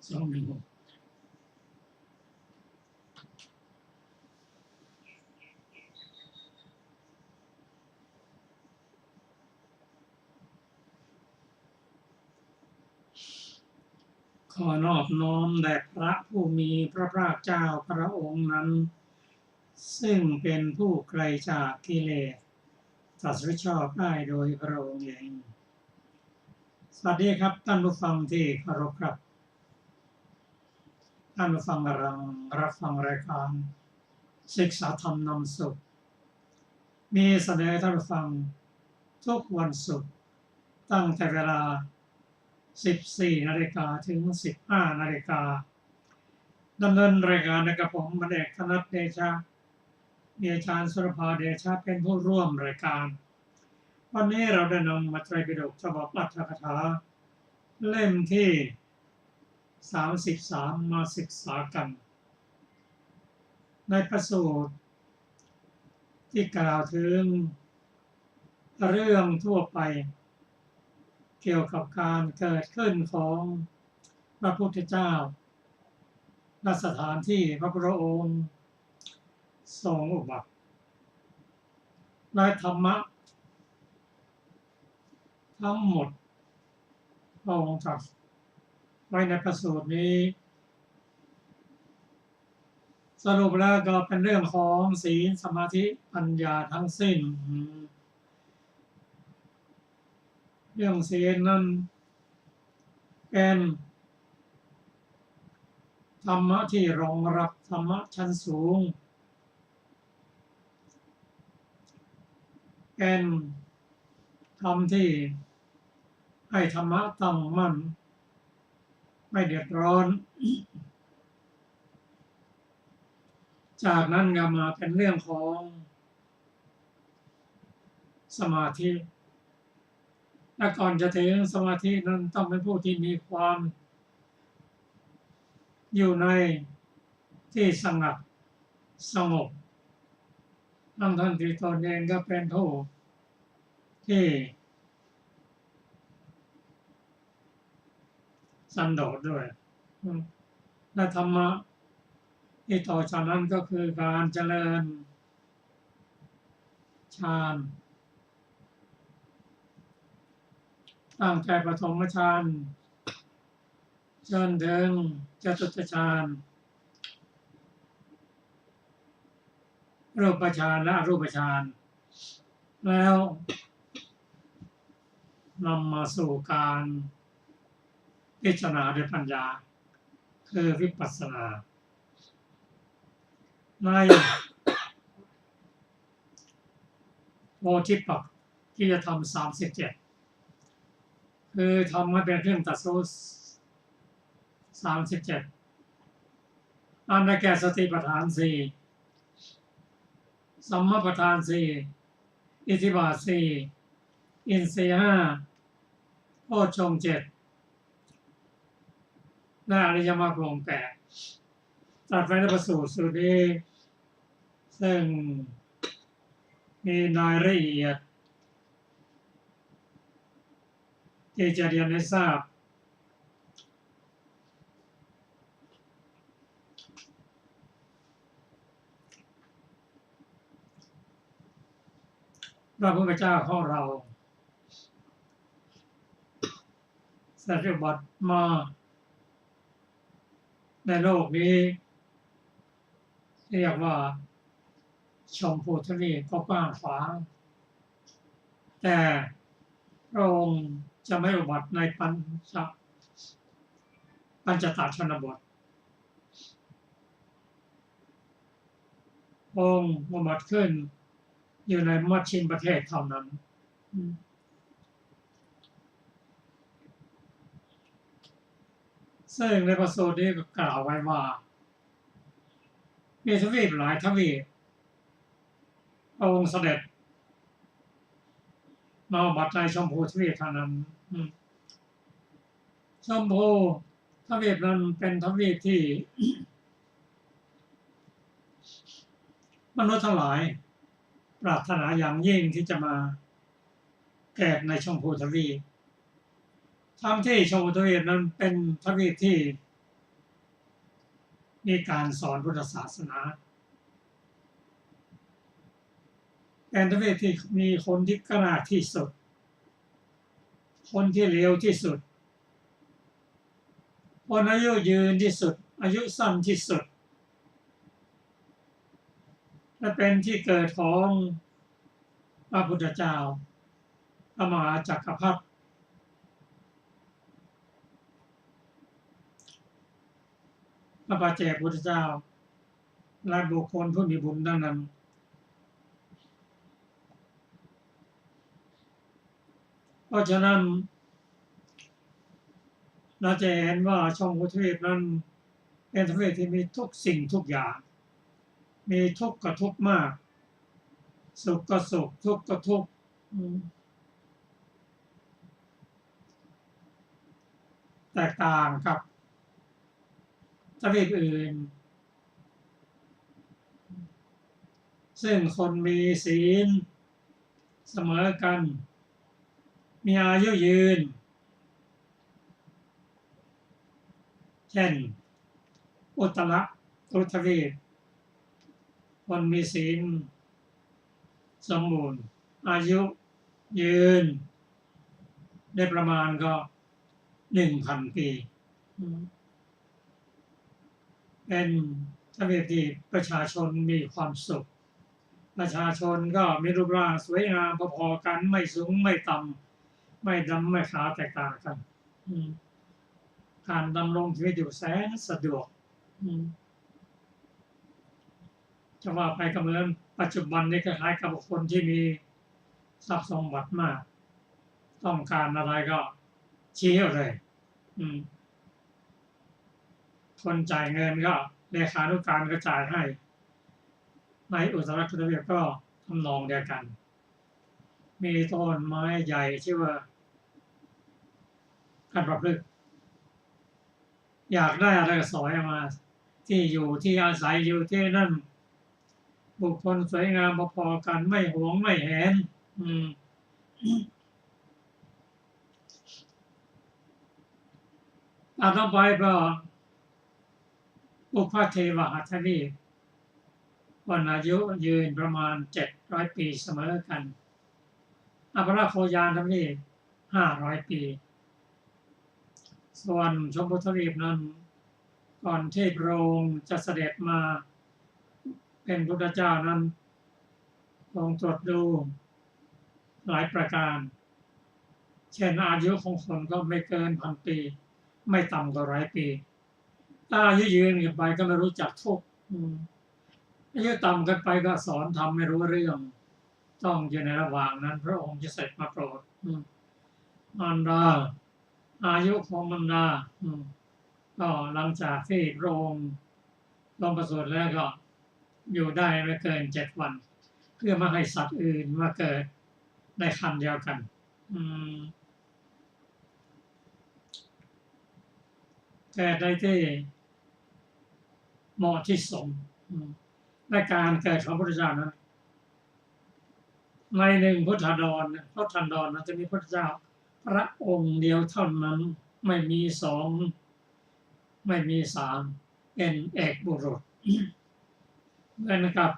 216ขอนอบน้อมแด่พระผู้มีพระภาคเจ้าพระองค์นั้นซึ่งเป็นผู้ไกลจากกิเลสตรัสรู้ชอบได้โดยพระองค์เองสวัสดีครับท่านผู้ฟังที่เคารพครับท่านผู้ฟังกำลังรับฟังรายการศึกษาธรรมนำสุขมีเสนอท่านผู้ฟังทุกวันศุกร์ตั้งแต่เวลา14 นาฬิกาถึง 15 นาฬิกาดำเนินรายการกับผมบรรเอกธนัทเดชะมีอาจารย์สุรภาเดชะเป็นผู้ร่วมรายการวันนี้เราได้นำมัตไตรปิฎกฉบับอัตถกถาเล่มที่33มาศึกษากันในพระสูตรที่กล่าวถึงเรื่องทั่วไปเกี่ยวกับการเกิดขึ้นของพระพุทธเจ้าณสถานที่พระพุทธองค์ทรงอุบัติในธรรมะทั้งหมดพระองค์ตรัสไว้ในพระสูตรนี้สรุปแล้วก็เป็นเรื่องของศีลสมาธิปัญญาทั้งสิ้นเรื่องศีลนั้นเป็นธรรมะที่รองรับธรรมะชั้นสูงเป็นธรรมที่ให้ธรรมะตั้งมั่นไม่เดือดร้อนจากนั้นก็มาเป็นเรื่องของสมาธิและก่อนจะถึงสมาธินั้นต้องเป็นผู้ที่มีความอยู่ในที่สงบทั้งที่ตนเองก็เป็นผู้ที่สันโดษด้วยและธรรมะที่ต่อจากนั้นก็คือการเจริญฌานตั้งแต่ปฐมฌานจนถึงจตุตฌานรูปฌานและอรูปฌานแล้วนำมาสู่การพิจารณาด้วยปัญญาคือวิปัสสนาในโพธิปักขิยธรรม37คือทำให้เป็นเครื่องตรัสรู้37อันได้แก่สติปัฏฐาน4สัมมาปัฏฐาน4อิทธิบาท4อินทรีย์5โพชฌงค์7และอริยมรรคองค์8ตรัสไว้ในพระสูตรสุดนี้ซึ่งมีรายละเอียดที่จะเรียนให้ทราบพระพุทธเจ้าของเราเสด็จอุบัติมาในโลกนี้เรียกว่าชมพูทวีปก็กว้างขวางแต่พระองค์จะไม่อุบัติในปัญจตชนบทองค์อุบัติขึ้นอยู่ในมัชชิมประเทศเท่านั้นซึ่งในพระสูตรนี้ก็กล่าวไว้ว่ามีทวีปหลายทวีปพระองค์เสด็จมาอุบัติในชมพูทวีปเท่านั้นชมพูทวีปนั้นเป็นทวีปที่ มนุษย์ทั้งหลายปรารถนาอย่างยิ่งที่จะมาเกิดในชมพูทวีปทั้งที่ชมพูทวีปนั้นเป็นทวีปที่ มีการสอนพุทธศาสนาเป็นทวีปที่มีคนที่กล้าที่สุดคนที่เร็วที่สุดคนอายุยืนที่สุดอายุสั้นที่สุดและเป็นที่เกิดของพระพุทธเจ้าพระมหาจักรพรรดิพระปัจเจกพุทธเจ้าและบุคคลผู้มีบุญดังนั้นเพราะฉะนั้นเราจะเห็นว่าชมพูทวีปนั้นเป็นทวีปที่มีทุกสิ่งทุกอย่างมีทุกข์ก็ทุกข์มากสุขก็สุขทุกข์ก็ทุกข์แตกต่างกับทวีปอื่นซึ่งคนมีศีลเสมอกันมีอายุยืนเช่นอุตรทวีปคนมีศีลสมบูรณ์อายุยืนได้ประมาณก็ 1,000 ปีเป็นทวีปที่ประชาชนมีความสุขประชาชนก็มีรูปร่างสวยงามพอๆกันไม่สูงไม่ต่ำไม่ดำไม่ขาวแตกต่างกันการดำรงชีวิตอยู่แสนสะดวกจะว่าไปก็เหมือนปัจจุบันนี้คล้ายๆกับคนที่มีทรัพย์สมบัติมากต้องการอะไรก็ชี้เอาเลยคนจ่ายเงินก็เลขานุการก็จ่ายให้ในอุตรทวีปก็ทำนองเดียวกันมีต้นไม้ใหญ่ชื่อว่ากัณฑ์ประพฤกษ์อยากได้อะไรก็สอยมาที่อยู่ที่อาศัยอยู่ที่นั่นบุคคลสวยงามพอๆกันไม่หวงไม่แหนต่อไปก็อุปเทวะทวีปคนอายุยืนประมาณ700 ปีเสมอกันอัปราโคยานทวีป500 ปีส่วนชมพูทวีปนั้นก่อนที่พระองค์จะเสด็จมาเป็นพุทธเจ้านั้นทรงตรวจดูหลายประการเช่นอายุของคนก็ไม่เกิน1,000 ปีไม่ต่ำกว่า100 ปีถ้าอายุยืนกันไปก็ไม่รู้จักทุกข์อายุต่ำกันไปก็สอนทำไม่รู้เรื่องต้องอยู่ในระหว่างนั้นพระองค์จะเสด็จมาโปรดมารดาอายุของมารดาก็หลังจากที่พระองค์ลงประสูติแล้วก็อยู่ได้ไม่เกิน7 วันเพื่อมาให้สัตว์อื่นมาเกิดในครรภ์เดียวกันเกิดได้ที่เหมาะที่สมในการเกิดของพระพุทธเจ้านั้นในหนึ่งพุทธันดรนั้นจะมีพระพุทธเจ้าพระองค์เดียวเท่านั้นไม่มี2ไม่มี3เป็นเอกบุรุษเหมือนกับ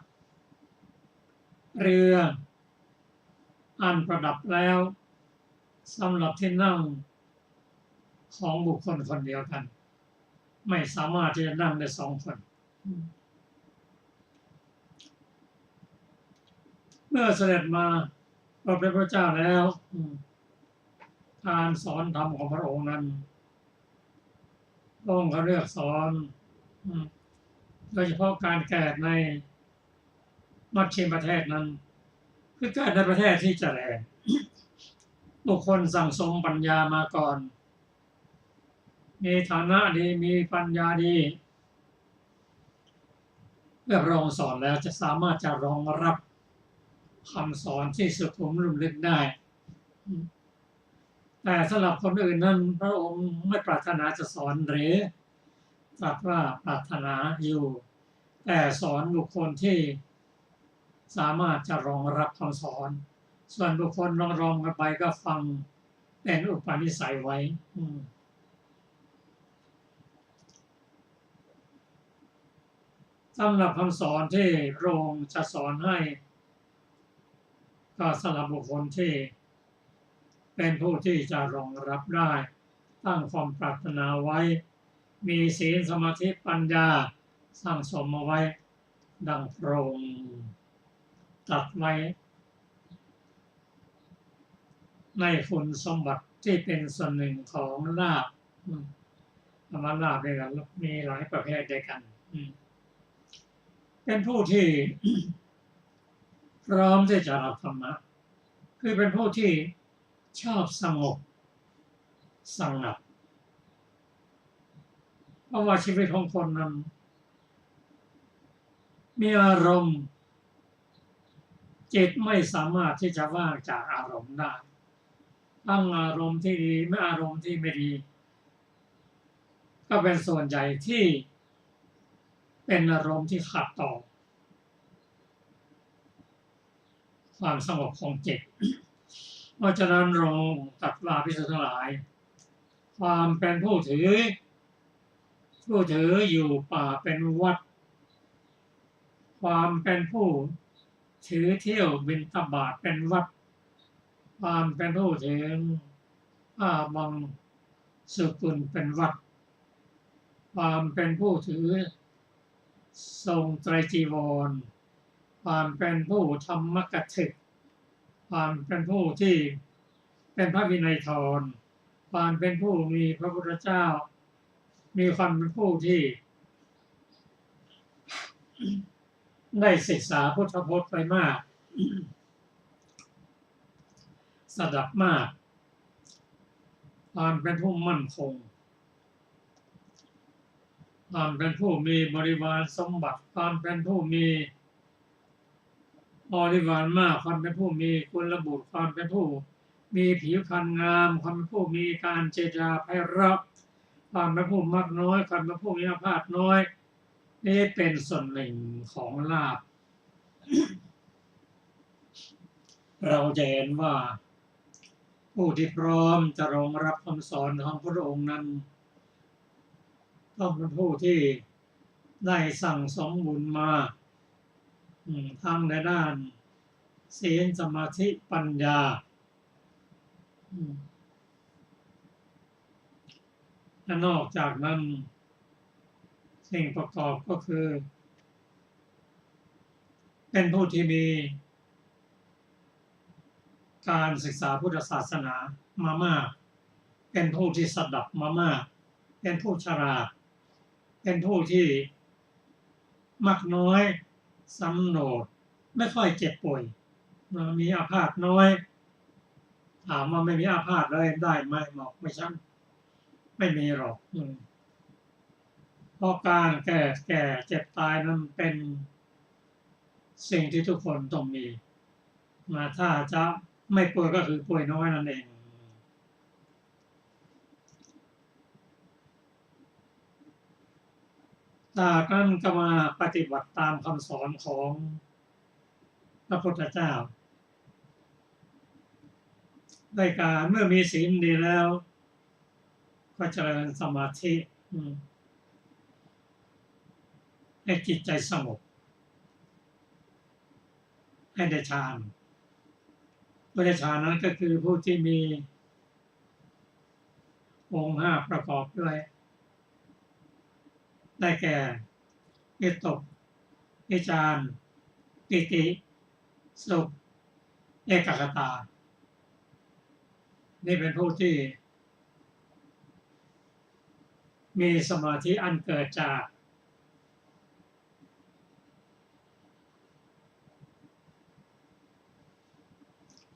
เรืออันประดับแล้วสำหรับที่นั่งของบุคคลคนเดียวกันไม่สามารถที่จะนั่งได้2 คนเมื่อเสด็จมาพระพุทธเจ้าแล้วการสอนธรรมของพระองค์นั้นต้องเขาเลือกสอนโดยเฉพาะการเกิดในมัชชิมประเทศนั้นคือเกิดในประเทศที่เจริญบุคคลสั่งสมปัญญามาก่อนมีฐานะดีมีปัญญาดีเมื่อพระองค์สอนแล้วจะสามารถจะรองรับคำสอนที่สุขุมลุ่มลึกได้แต่สำหรับคนอื่นนั้นพระองค์ไม่ปรารถนาจะสอนหรือตรัสว่าปรารถนาอยู่แต่สอนบุคคลที่สามารถจะรองรับคำสอนส่วนบุคคลรองกันไปก็ฟังเป็นอุปนิสัยไว้ สำหรับคำสอนที่พระองค์จะสอนให้ก็สำหรับบุคคลที่เป็นผู้ที่จะรองรับได้ตั้งความปรารถนาไว้มีศีลสมาธิปัญญาสร้างสมมาไว้ดังพระองค์ตรัสไว้ในคุณสมบัติที่เป็นส่วนหนึ่งของลาภธรรมลาภด้วยกันมีหลายประเภทด้วยกันเป็นผู้ที่ พร้อมที่จะรับธรรมะคือเป็นผู้ที่ชอบสงบสงัดเพราะว่าชีวิตของคนนั้นมีอารมณ์จิตไม่สามารถที่จะว่างจากอารมณ์ได้ทั้งอารมณ์ที่ดีไม่อารมณ์ที่ไม่ดีก็เป็นส่วนใหญ่ที่เป็นอารมณ์ที่ขัดต่อความสงบของจิตเพราะฉะนั้นเราตรัสว่าภิกษุทั้งหลายความเป็นผู้ถืออยู่ป่าเป็นวัดความเป็นผู้ถือเที่ยวบิณฑบาตเป็นวัดความเป็นผู้ถือผ้าบังสุกุลเป็นวัดความเป็นผู้ถือทรงไตรจีวรความเป็นผู้ธรรมกถึกความเป็นผู้ที่เป็นพระวินัยธรความเป็นผู้มีพระพุทธเจ้ามีความเป็นผู้ที่ได้ศึกษาพุทธพจน์ไปมากสดับมากความเป็นผู้มั่นคงความเป็นผู้มีบริวารสมบัติความเป็นผู้มีบริวารมากความเป็นผู้มีกุลบุตรความเป็นผู้มีผิวพรรณงามความเป็นผู้มีการเจรจาไพเราะความเป็นผู้มักน้อยความเป็นผู้มีอาพาธน้อยนี่เป็นส่วนหนึ่งของลาภเราจะเห็นว่าผู้ที่พร้อมจะรองรับคำสอนของพระองค์นั้นต้องเป็นผู้ที่ได้สั่งสมบุญมาทั้งในด้านศีลสมาธิปัญญาและนอกจากนั้นสิ่งประกอบก็คือเป็นผู้ที่มีการศึกษาพุทธศาสนามามากเป็นผู้ที่สดับมามากเป็นผู้ฉลาดเป็นผู้ที่มักน้อยสำโนดไม่ค่อยเจ็บป่วยมีอาพาธน้อยถามว่าไม่มีอาพาธเลยได้ไหมบอกไม่ใช่ไม่มีหรอกเพราะการแก่เจ็บตายนั้นเป็นสิ่งที่ทุกคนต้องมีถ้าจะไม่ป่วยก็คือป่วยน้อยนั่นเองจากนั้นก็มาปฏิบัติตามคำสอนของพระพุทธเจ้าได้การเมื่อมีศีลดีแล้วก็เจริญสมาธิให้จิตใจสงบให้ได้ฌานผู้ได้ฌานนั้นก็คือผู้ที่มีองค์5ประกอบด้วยได้แก่วิตกวิจารปิติสุขเอกคตานี่เป็นผู้ที่มีสมาธิอันเกิดจาก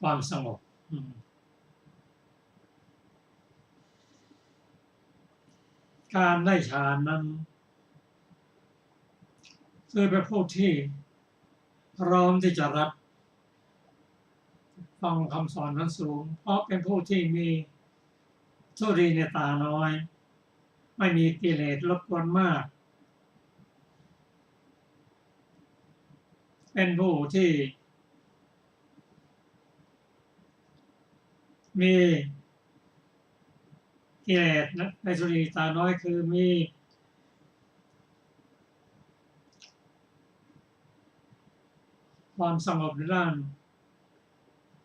ความสงบการได้ฌานนั้นคือเป็นผู้ที่พร้อมที่จะรับฟังคำสอนนั้นสูงเพราะเป็นผู้ที่มีทุลีในตาน้อยไม่มีกิเลสรบกวนมากเป็นผู้ที่มีกิเลสในทุลีตาน้อยคือมี ความสงบในด้าน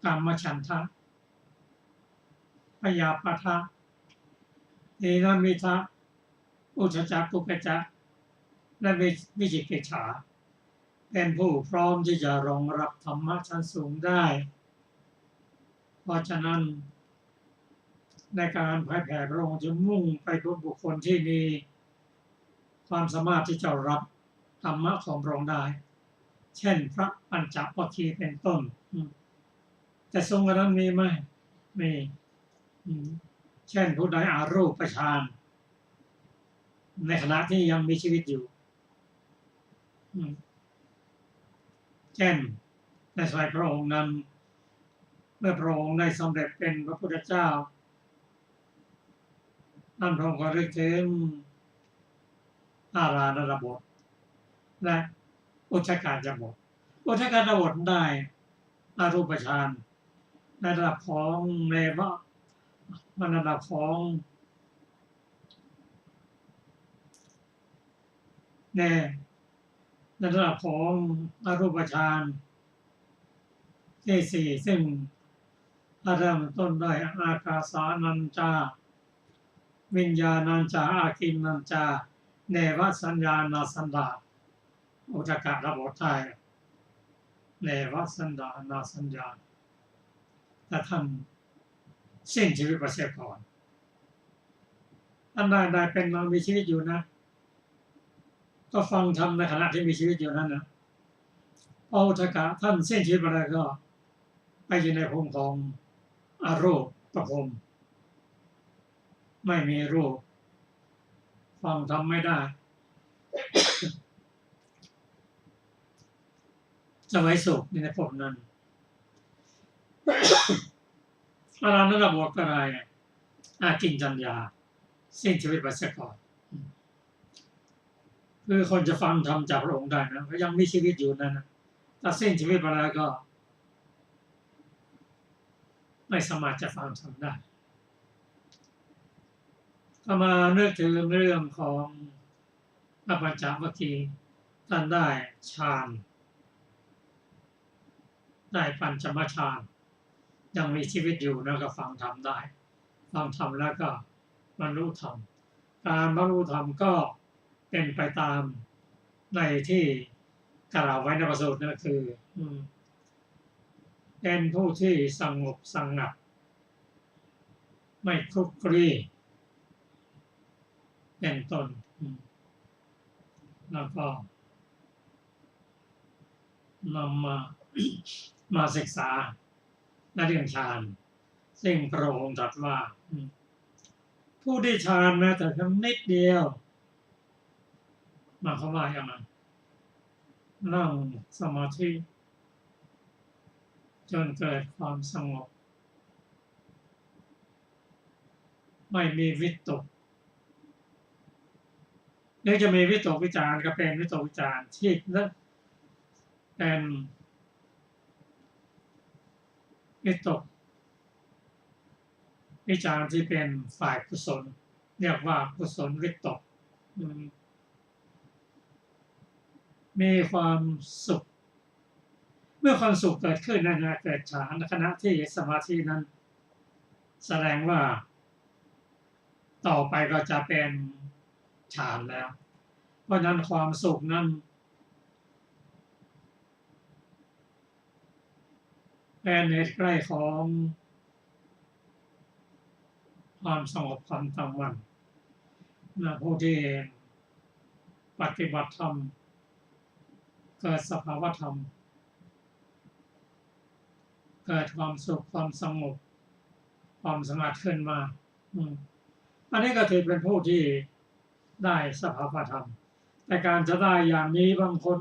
กามฉันทะพยาปะทะทีนมิทะอุทธัจจะกุกกัจจะและวิจิกิจฉาเป็นผู้พร้อมที่จะรองรับธรรมะชั้นสูงได้เพราะฉะนั้นในการเผยแผ่พระองค์จะมุ่งไปพบบุคคลที่มีความสามารถที่จะรับธรรมะของพระองค์ได้เช่นพระปัญจวัคคีย์เป็นต้นแต่ทรงกระนั้นมีไหมมีเช่นผู้ใดอารูปฌานในขณะที่ยังมีชีวิตอยู่เช่นในสมัยพระองค์นั้นเมื่อพระองค์ได้สำเร็จเป็นพระพุทธเจ้าท่านพระองค์ก็เรียกถึงอาราธนาบทและอุทกาจบทอุทกาจบทได้อารูปฌานในระดับของเนวะในระดับของในระดับของอรูปฌานที่สี่ซึ่งเริ่มต้นด้วยอากาสานัญจาวิญญาณัญจาอากินนัญจาเนวสัญญาณสันดาอุทกะระบบไทยเนวสัญญาณสัญญาแต่ท่านสิ้นชีวิตไปเสียก่อนท่านได้เป็นมามีชีวิตอยู่นะก็ฟังธรรมในขณะที่มีชีวิตอยู่นั้นนะพออุทกะท่านสิ้นชีวิตไปแล้วก็ไปอยู่ในภูมิของอรูปภพไม่มีรูปฟังธรรมไม่ได้จะไว้สุขในภพนั้นอาราธนาบทก็ได้อากินจัญญาสิ้นชีวิตไปเสียก่อนคือคนจะฟังธรรมจากพระองค์ได้นะก็ยังมีชีวิตอยู่นั่นนะถ้าสิ้นชีวิตไปแล้วก็ไม่สามารถจะฟังธรรมได้ก็มาเนึกถึงเรื่องของพระปัญจวัคคีย์ท่านได้ฌานได้ปัญจมฌานยังมีชีวิตอยู่แล้วก็ฟังธรรมได้ฟังธรรมแล้วก็บรรลุธรรมการบรรลุธรรมก็เป็นไปตามในที่กล่าวไว้ในพระสูตรนั่นคือเป็นผู้ที่สงบสงัดไม่คลุกคลีเป็นต้นแล้วก็นำมาศึกษาในเรื่องฌานซึ่งพระองค์ตรัสว่าผู้ได้ฌานแม้แต่เพียงนิดเดียวมาเข้าว่าอย่างนั้นนั่งสมาธิจนเกิดความสงบไม่มีวิตกหรือจะมีวิตกวิจารก็เป็นวิตกวิจารที่นั่นเป็นวิตกวิจารที่เป็นฝ่ายกุศลเรียกว่ากุศลวิตกมีความสุขเมื่อความสุขเกิดขึ้นนั่นนะเกิดฌานขณะที่สมาธินั้นแสดงว่าต่อไปก็จะเป็นฌานแล้วเพราะนั้นความสุขนั้นเป็นเหตุใกล้ของความสงบความตั้งมั่นผู้ที่ปฏิบัติธรรมเกิดสภาวธรรมเกิดความสุขความสงบความสงัดขึ้นมาอันนี้ก็ถือเป็นผู้ที่ได้สภาวธรรมแต่การจะได้อย่างนี้บางคน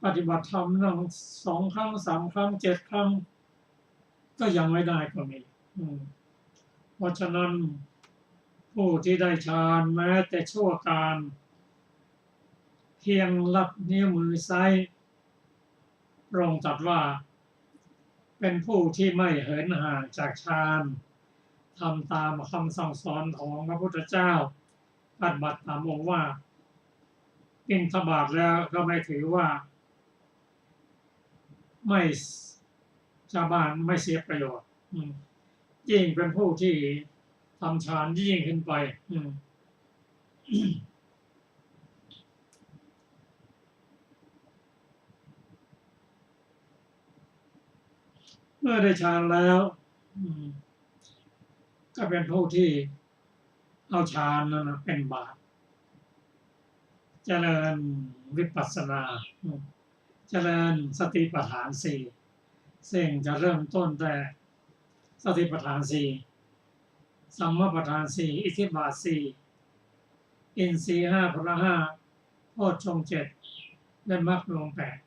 ปฏิบัติธรรมต้อง2 ครั้ง 3 ครั้ง 7 ครั้งก็ยังไม่ได้ก็มีเพราะฉะนั้นผู้ที่ได้ฌานแม้แต่ชั่วการเพียงลัดนิ้วมือซ้ายพระองค์ตรัสว่าเป็นผู้ที่ไม่เหินห่างจากฌานทำตามคำสั่งสอนของพระพุทธเจ้าปฏิบัติตามองค์ว่าบิณฑบาตแล้วก็ไม่ถือว่า ไม่ชาวบ้านไม่เสียประโยชน์ยิ่งเป็นผู้ที่ทำฌานยิ่งขึ้นไปเมื่อได้ฌานแล้วก็เป็นผู้ที่เอาฌานนั้นเป็นบาตรเจริญวิปัสสนาเจริญสติปัฏฐานสี่ซึ่งจะเริ่มต้นแต่สติปัฏฐานสี่สัมมาปัฏฐานสี่อิทธิบาทสี่อินทรีย์ห้าพละห้าโพชฌงค์เจ็ดและมรรคมีองค์แปด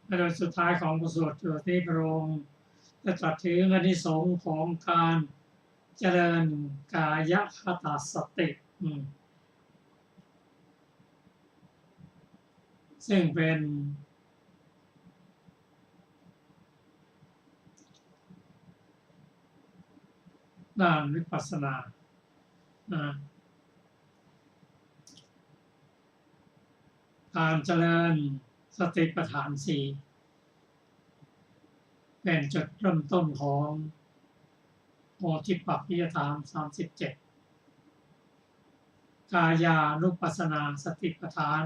และโดยสุดท้ายของบทสวดที่พระองค์ได้ตรัสถึงอานิสงส์ของการเจริญกายคตาสติซึ่งเป็นด้านวิปัสสนาการเจริญสติปัฏฐานสี่เป็นจุดเริ่มต้นของโพธิปักขิยธรรม37กายานุปัสสนาสติปัฏฐาน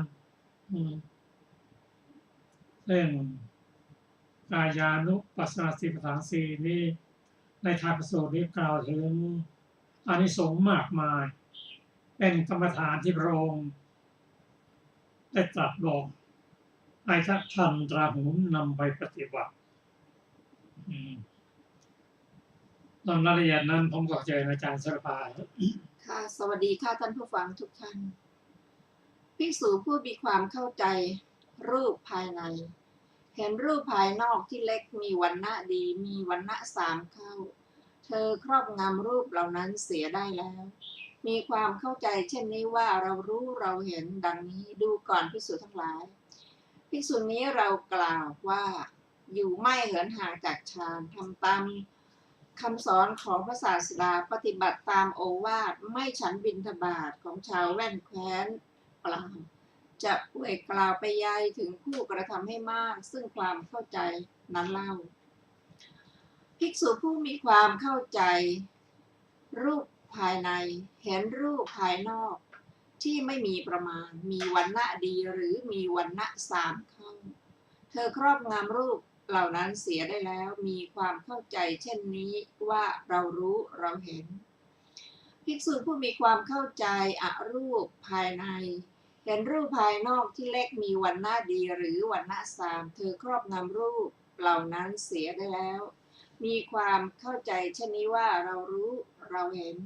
ซึ่งกายานุปัสสนาสติปัฏฐานสี่นี้ในทางประสูตรนี้กล่าวถึงอานิสงส์มากมายเป็นกรรมฐานที่พระองค์ได้ตรัสบอกให้ท่านตราหุนนำไปปฏิบัติตอนรายละเอียดนั้นผมก็เจออาจารย์สรภาค่ะสวัสดีค่ะท่านผู้ฟังทุกท่านภิกษุผู้มีความเข้าใจรูปภายในเห็นรูปภายนอกที่เล็กมีวรรณะดีมีวรรณะสามเข้าเธอครอบงำรูปเหล่านั้นเสียได้แล้วมีความเข้าใจเช่นนี้ว่าเรารู้เราเห็นดังนี้ดูก่อนภิกษุทั้งหลายภิกษุนี้เรากล่าวว่าอยู่ไม่เหินห่างจากฌานทำตามคำสอนของพระศาสดาปฏิบัติตามโอวาทไม่ฉันบิณฑบาตของชาวแว่นแคว้นปรามจะป่วยกล่าวไปยายถึงผู้กระทำให้มากซึ่งความเข้าใจนั้นเล่าภิกษุผู้มีความเข้าใจรูปภายในเห็นรูปภายนอกที่ไม่มีประมาณมีวรรณะดีหรือมีวรรณะสามเข้าเธอครอบงำรูปเหล่านั้นเสียได้แล้วมีความเข้าใจเช่นนี้ว่าเรารู้เราเห็นภิกษุผู้มีความเข้าใจอรูปภายในเห็นรูปภายนอกที่เล็กมีวรรณะดีหรือวรรณะสามเธอครอบงำรูปเหล่านั้นเสียได้แล้วมีความเข้าใจเช่นนี้ว่าเรารู้เราเห็น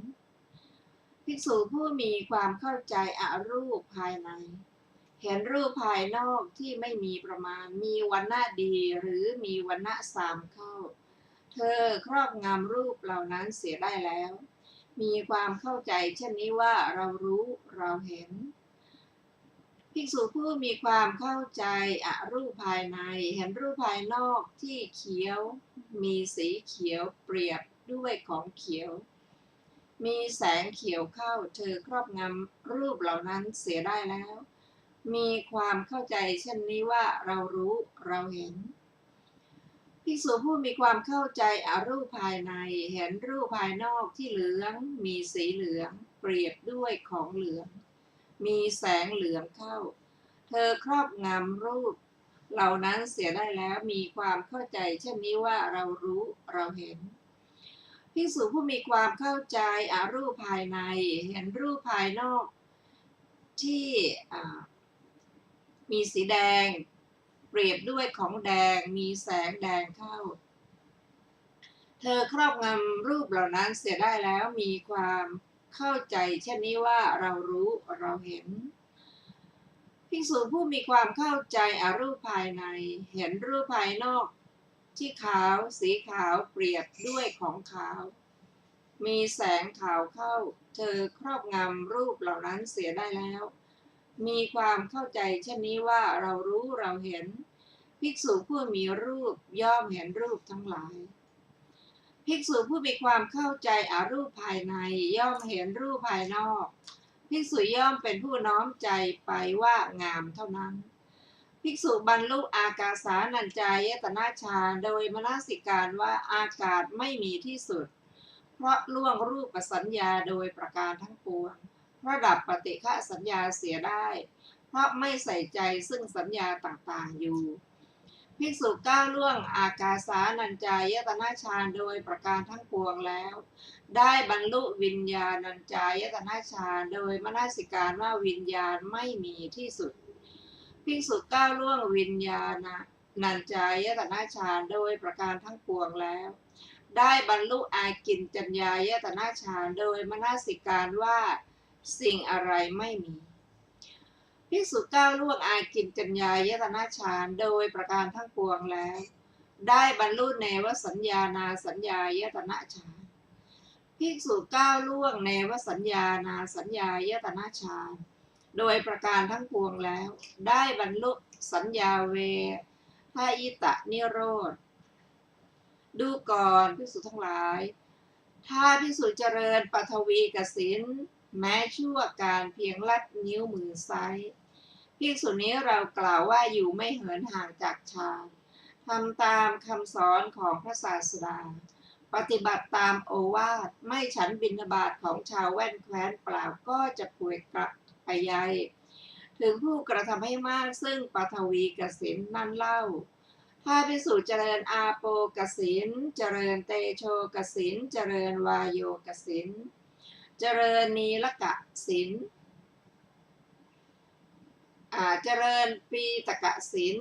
ภิกษุผู้มีความเข้าใจอรูปภายในเห็นรูปภายนอกที่ไม่มีประมาณมีวรรณะดีหรือมีวรรณะสามเข้าเธอครอบงำรูปเหล่านั้นเสียได้แล้วมีความเข้าใจเช่นนี้ว่าเรารู้เราเห็นภิกษุผู้มีความเข้าใจอรูปภายในเห็นรูปภายนอกที่เขียวมีสีเขียวเปรียบด้วยของเขียวมีแสงเขียวเข้าเธอครอบงำรูปเหล่านั้นเสียได้แล้วมีความเข้าใจเช่นนี้ว่าเรารู้เราเห็นภิกษุผู้มีความเข้าใจอรูปภายในเห็นรูปภายนอกที่เหลืองมีสีเหลืองเปรียบด้วยของเหลืองมีแสงเหลืองเข้าเธอครอบงำรูปเหล่านั้นเสียได้แล้วมีความเข้าใจเช่นนี้ว่าเรารู้เราเห็นภิกษุผู้มีความเข้าใจอรูปภายในเห็นรูปภายนอกที่มีสีแดงเปรียบด้วยของแดงมีแสงแดงเข้าเธอครอบงำรูปเหล่านั้นเสียได้แล้วมีความเข้าใจเช่นนี้ว่าเรารู้เราเห็นภิกษุผู้มีความเข้าใจอรูปภายในเห็นรูปภายนอกที่ขาวสีขาวเปรียบด้วยของขาวมีแสงขาวเข้าเธอครอบงำรูปเหล่านั้นเสียได้แล้วมีความเข้าใจเช่นนี้ว่าเรารู้เราเห็นภิกษุผู้มีรูปย่อมเห็นรูปทั้งหลายภิกษุผู้มีความเข้าใจอรูปภายในย่อมเห็นรูปภายนอกภิกษุย่อมเป็นผู้น้อมใจไปว่างามเท่านั้น ภิกษุบรรลุอากาสานัญจายตนะฌานโดยมนสิการว่าอากาศไม่มีที่สุดเพราะล่วงรูปสัญญาโดยประการทั้งปวงเพราะดับปฏิฆะสัญญาเสียได้เพราะไม่ใส่ใจซึ่งสัญญาต่างๆอยู่ภิกษุก้าวล่วงอากาสานัญจายตนะฌานโดยประการทั้งปวงแล้วได้บรรลุวิญญาณัญจายตนะฌานโดยมนสิการว่าวิญญาณไม่มีที่สุดภิกษุก้าวล่วงวิญญาณนัญจายตนะฌานโดยประการทั้งปวงแล้วได้บรรลุอากินจัญญายตนะฌานโดยมนสิการว่าสิ่งอะไรไม่มีภิกษุก้าวล่วงอากินจัญญายตนะฌานโดยประการทั้งปวงแล้วได้บรรลุเนวสัญญานาสัญญายตนะฌานภิกษุก้าวล่วงเนวสัญญานาสัญญายตนะฌานโดยประการทั้งปวงแล้วได้บรรลุสัญญาเวทายตะนิโรธดูก่อนภิกษุทั้งหลายถ้าภิกษุเจริญปัทวีกสินแม้ชั่วการเพียงลัดนิ้วมือซ้ายภิกษุนี้เรากล่าวว่าอยู่ไม่เหินห่างจากฌานทำตามคำสอนของพระศาสดาปฏิบัติตามโอวาทไม่ฉันบิณฑบาตของชาวแว่นแคว้นเปล่าก็จะป่วยกระไปใหญ่ถึงผู้กระทำให้มากซึ่งปัทวีกสินนั่นเล่าถ้าภิกษุเจริญอาโปกสินเจริญเตโชกสินเจริญวายโยกสินเจริญนีลกะสินเจริญปีตกสิน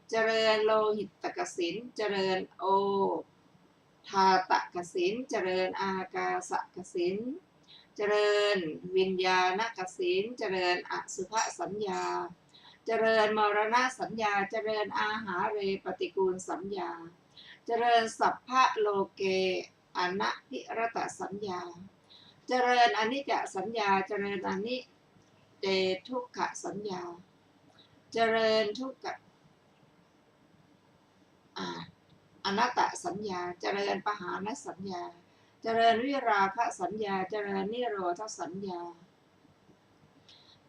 เจริญโลหิตตกสินเจริญโอทาตกสินเจริญอากาสกสินเจริญวิญญาณกสินเจริญอสุภสัญญาเจริญมรณะสัญญาเจริญอาหาเรปฏิกูลสัญญาเจริญสัพพะโลเกอนัพิรตสัญญาเจริญอนิจจสัญญาเจริญอนิเจทุกขสัญญาเจริญทุกขอนัตตสัญญาเจริญปหานสัญญาเจริญวิราคะสัญญาเจริญนิโรธสัญญา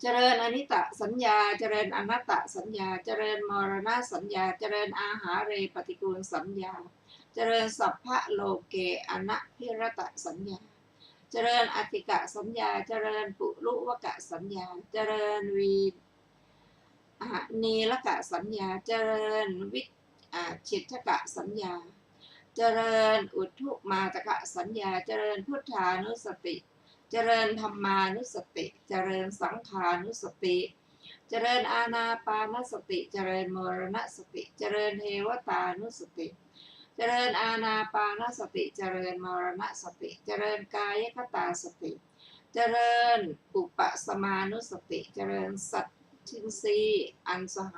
เจริญอนิตตสัญญาเจริญอนัตตสัญญาเจริญมรณะสัญญาเจริญอาหาเรปฏิกูลสัญญาเจริญสัพพะโลเกอนัพิรตสัญญาเจริญอติกะสัญญาเจริญปุรุวกะสัญญาเจริญวีนีลกะสัญญาเจริญวิชิตกะสัญญาเจริญอุทุมาตกะสัญญาเจริญพุทธานุสติเจริญธรรมานุสติเจริญสังขานุสติเจริญอานาปานสติเจริญมรณสติเจริญเทวตานุสติเจริญอานาปานสติเจริญมรณสติเจริญกายคตาสติเจริญอุปสมานุสติเจริญสัตทินรีอันสห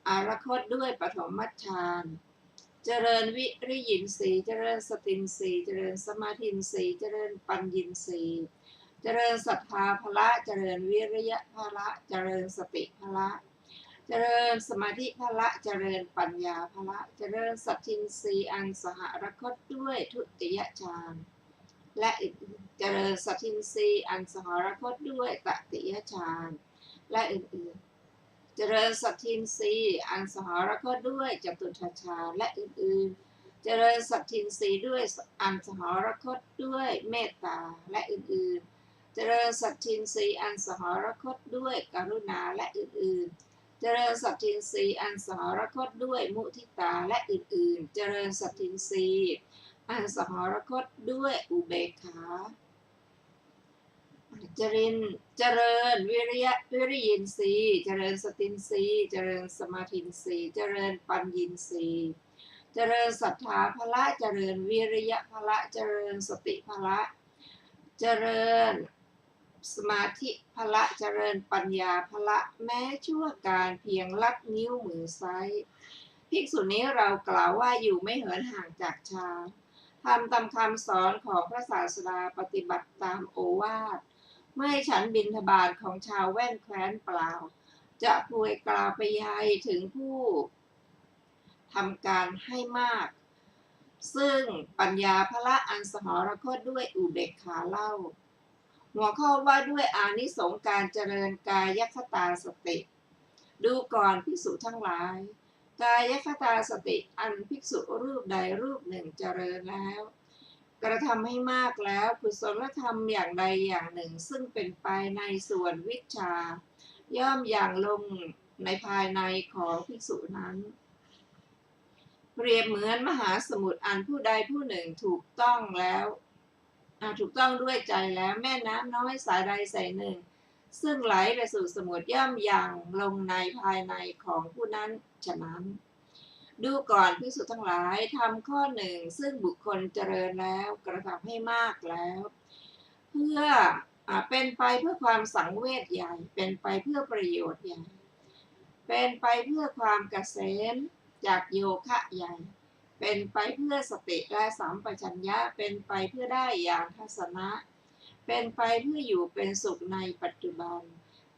อารคตด้วยปฐมฌานเจริญวิริยินทรีย์เจริญสตินทรีย์เจริญสมาธินทรีย์เจริญปัญญินทรีย์เจริญศรัทธาภละเจริญวิริยะภละเจริญสติภละเจริญสมาธิภละเจริญปัญญาภละเจริญสัตทินทรีย์อันสหรคตด้วยทุติยฌานและเจริญสัตทินทรีย์อันสหรคตด้วยตติยฌานและอื่นๆเจริญสัตทินทรีย์อันสหรคตด้วยจตุทัชฌานและอื่นๆเจริญสัตทินทรีย์ด้วยอันสหรคตด้วยเมตตาและอื่นๆเจริญสัตทินทรีย์อันสหรคตด้วยกรุณาและอื่นๆเจริญสัตทินทรีย์อันสหรคตด้วยมุทิตาและอื่นๆเจริญสัตทินทรีย์อันสหรคตด้วยอุเบกขาเจริญวิริยินทรีย์เจริญสตินทรีย์เจริญสมาธินทรีย์เจริญปัญญินทรีย์เจริญศรัทธาภละเจริญวิริยะภละเจริญสติภละเจริญสมาธิภละเจริญปัญญาภละแม้ชั่วการเพียงลัดนิ้วมือซ้ายภิกษุนี้เรากล่าวว่าอยู่ไม่เหินห่างจากฌานทำตามคำสอนของพระศาสดาปฏิบัติตามโอวาทไม่ฉันบิณฑบาตของชาวแว่นแคว้นเปล่าจะพวยกล่าวไปยายถึงผู้ทำการให้มากซึ่งปัญญาภละอันสหรคตด้วยอุเบกขาเล่าหัวข้อว่าด้วยอานิสงส์การเจริญกายคตาสติ ดูก่อนภิกษุทั้งหลายกายคตาสติอันภิกษุรูปใดรูปหนึ่งเจริญแล้วกระทำให้มากแล้วกุศลธรรมอย่างใดอย่างหนึ่งซึ่งเป็นไปในส่วนวิชาย่อมอย่างลงในภายในของภิกษุนั้นเปรียบเหมือนมหาสมุทรอันผู้ใดผู้หนึ่งถูกต้องด้วยใจแล้วแม่น้ำน้อยสายใดสายหนึ่งซึ่งไหลไปสู่สมุทรย่อมอย่างลงในภายในของผู้นั้นฉะนั้นดูก่อนภิกษุทั้งหลายทำข้อหนึ่งซึ่งบุคคลเจริญแล้วกระทำให้มากแล้วเพื่อเป็นไปเพื่อความสังเวชใหญ่เป็นไปเพื่อประโยชน์ใหญ่เป็นไปเพื่อความเกษมจากโยคะใหญ่เป็นไปเพื่อสติและสัมปชัญญะเป็นไปเพื่อได้ญาณทัศนะเป็นไปเพื่ออยู่เป็นสุขในปัจจุบัน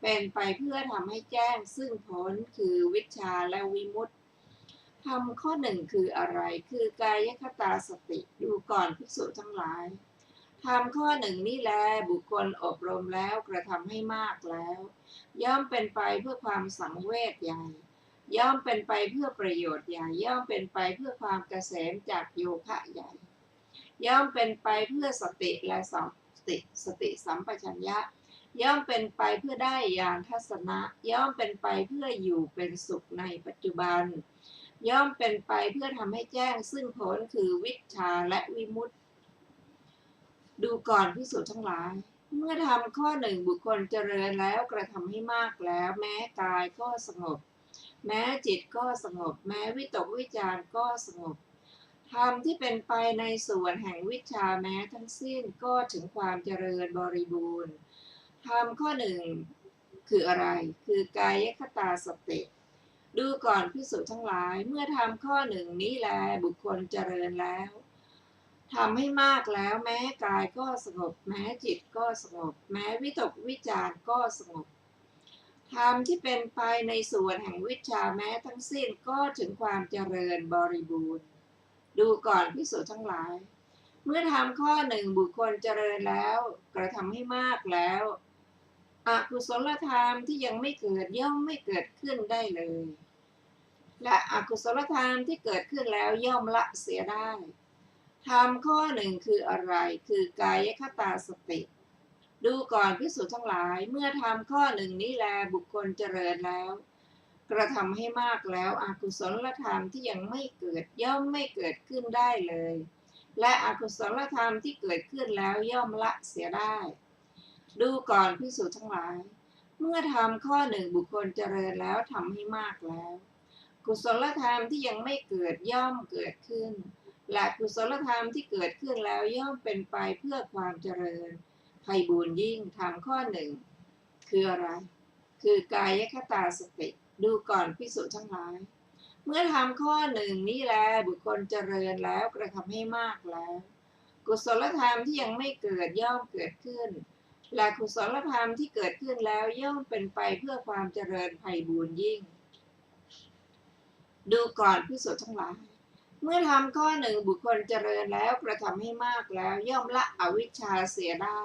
เป็นไปเพื่อทำให้แจ้งซึ่งผลคือวิชชาและวิมุตติทำข้อหนึ่งคืออะไรคือกายคตาสติดูก่อนภิกษุทั้งหลายทำข้อหนึ่งนี้แลบุคคลอบรมแล้วกระทำให้มากแล้วย่อมเป็นไปเพื่อความสังเวชใหญ่ย่อมเป็นไปเพื่อประโยชน์ใหญ่ย่อมเป็นไปเพื่อความเกษมจากโยคะใหญ่ย่อมเป็นไปเพื่อสติและสติสัมปชัญญะย่อมเป็นไปเพื่อได้ญาณทัศนะย่อมเป็นไปเพื่ออยู่เป็นสุขในปัจจุบันย่อมเป็นไปเพื่อทำให้แจ้งซึ่งผลคือวิชชาและวิมุตติดูก่อนภิกษุทั้งหลายเมื่อทำข้อหนึ่งบุคคลเจริญแล้วกระทำให้มากแล้วแม้กายก็สงบแม้จิตก็สงบแม้วิตกวิจารก็สงบธรรมที่เป็นไปในส่วนแห่งวิชาแม้ทั้งสิ้นก็ถึงความเจริญบริบูรณ์ธรรมข้อหนึ่งคืออะไรคือกายคตาสติดูก่อนภิกษุทั้งหลายเมื่อทำข้อหนึ่งนี้แลบุคคลเจริญแล้วทำให้มากแล้วแม้กายก็สงบแม้จิตก็สงบแม้วิตกวิจารก็สงบธรรมที่เป็นไปในส่วนแห่งวิชาแม้ทั้งสิ้นก็ถึงความเจริญบริบูรณ์ดูก่อนภิกษุทั้งหลายเมื่อทำข้อหนึ่งบุคคลเจริญแล้วกระทำให้มากแล้วอกุศลธรรมที่ยังไม่เกิดย่อมไม่เกิดขึ้นได้เลยและอกุศลธรรมที่เกิดขึ้นแล้วย่อมละเสียได้ธรรมข้อหนึ่งคืออะไรคือกายคตาสติดูก่อนภิกษุทั้งหลายเมื่อทำข้อหนึ่งนี้แลบุคคลเจริญแล้วกระทำให้มากแล้วอกุศลธรรมที่ยังไม่เกิดย่อมไม่เกิดขึ้นได้เลยและอกุศลธรรมที่เกิดขึ้นแล้วย่อมละเสียได้ดูก่อนภิกษุทั้งหลายเมื่อทำข้อหนึ่งบุคคลเจริญแล้วทำให้มากแล้วกุศลธรรมที่ยังไม่เกิดย่อมเกิดขึ้นและกุศลธรรมที่เกิดขึ้นแล้วย่อมเป็นไปเพื่อความเจริญไพบูรย์ยิ่งทำข้อหนึ่งคืออะไรคือกายคตาสติดูก่อนภิกษุทั้งหลายเมื่อทำข้อหนึ่งนี้แลบุคคลเจริญแล้วกระทำให้มากแล้วกุศลธรรมที่ยังไม่เกิดย่อมเกิดขึ้นและกุศลธรรมที่เกิดขึ้นแล้วย่อมเป็นไปเพื่อความเจริญไพบูรย์ยิ่งดูก่อนภิกษุทั้งหลายเมื่อทำข้อหนึ่งบุคคลเจริญแล้วกระทำให้มากแล้วย่อมละอวิชชาเสียได้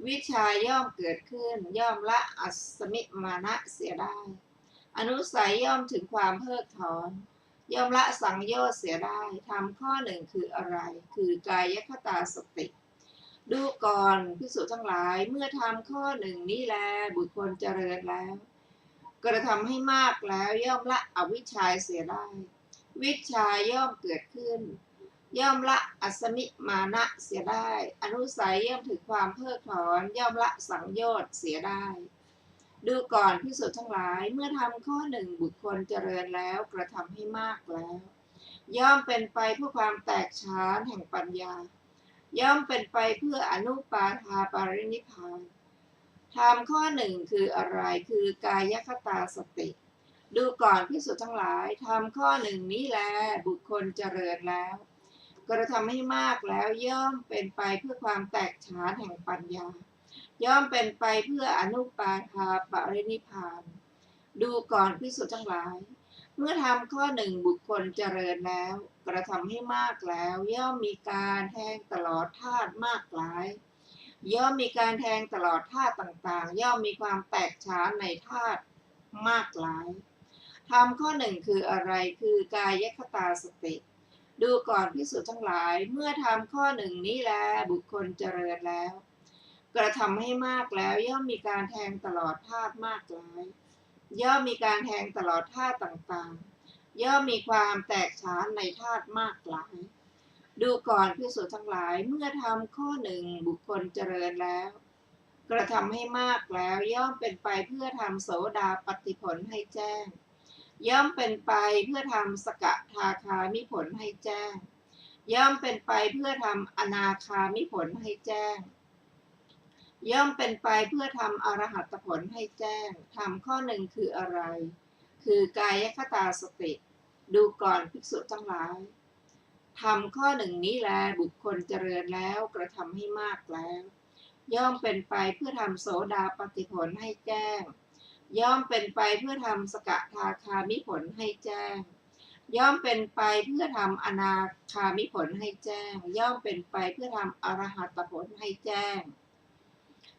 วิชชาย่อมเกิดขึ้นย่อมละอัสมิมานะเสียได้อนุสัยย่อมถึงความเพิกถอนย่อมละสังโยชน์เสียได้ทำข้อหนึ่งคืออะไรคือกายคตาสติดูก่อนภิกษุทั้งหลายเมื่อทำข้อหนึ่งนี้แลบุคคลเจริญแล้วกระทำให้มากแล้วย่อมละอวิชชาเสียได้วิชชาย่อมเกิดขึ้นย่อมละอัสมิมานะเสียได้อนุสัยย่อมถึงความเพิกถอนย่อมละสังโยชน์เสียได้ดูก่อนภิกษุทั้งหลายเมื่อทำข้อหนึ่งบุคคลเจริญแล้วกระทำให้มากแล้วย่อมเป็นไปเพื่อความแตกฉานแห่งปัญญาย่อมเป็นไปเพื่ออนุปาทาปารินิพพานธรรมข้อหนึ่งคืออะไรคือกายคตาสติดูก่อนภิกษุทั้งหลายทำข้อหนึ่งนี้แลบุคคลเจริญแล้วกระทำให้มากแล้วย่อมเป็นไปเพื่อความแตกฉานแห่งปัญญาย่อมเป็นไปเพื่ออนุปาทาปรินิพพานดูก่อนภิกษุทั้งหลายเมื่อทำข้อหนึ่งบุคคลเจริญแล้วกระทำให้มากแล้วย่อมมีการแทงตลอดธาตุมากหลายย่อมมีการแทงตลอดธาตุต่างๆย่อมมีความแตกฉานในธาตุ มากหลายธรรมข้อหนึ่งคืออะไรคือกายคตาสติดูก่อนภิกษุทั้งหลายเมื่อทำข้อหนึ่งนี้แลบุคคลเจริญแล้วกระทำให้มากแล้วย่อมมีการแทงตลอดธาตุมากหลายย่อมมีการแทงตลอดธาตุต่างๆย่อมมีความแตกฉานในธาตุมากหลายดูก่อนภิกษุทั้งหลายเมื่อทำข้อหนึ่งบุคคลเจริญแล้วกระทำให้มากแล้วย่อมเป็นไปเพื่อทำโสดาปัตติผลให้แจ้งย่อมเป็นไปเพื่อทำสกทาคามิผลให้แจ้งย่อมเป็นไปเพื่อทำอนาคามิผลให้แจ้งย่อมเป็นไปเพื่อทำอรหัตผลให้แจ้งทำข้อหนึ่งคืออะไรคือกายคตาสติดูก่อนภิกษุทั้งหลายทำข้อหนึ่งนี้แลบุคคลเจริญแล้วกระทำให้มากแล้วย่อมเป็นไปเพื่อทำโสดาปัตติผลให้แจ้งย่อมเป็นไปเพื่อทำสกทาคามิผลให้แจ้งย่อมเป็นไปเพื่อทำอนาคามิผลให้แจ้งย่อมเป็นไปเพื่อทำอรหัตผลให้แจ้ง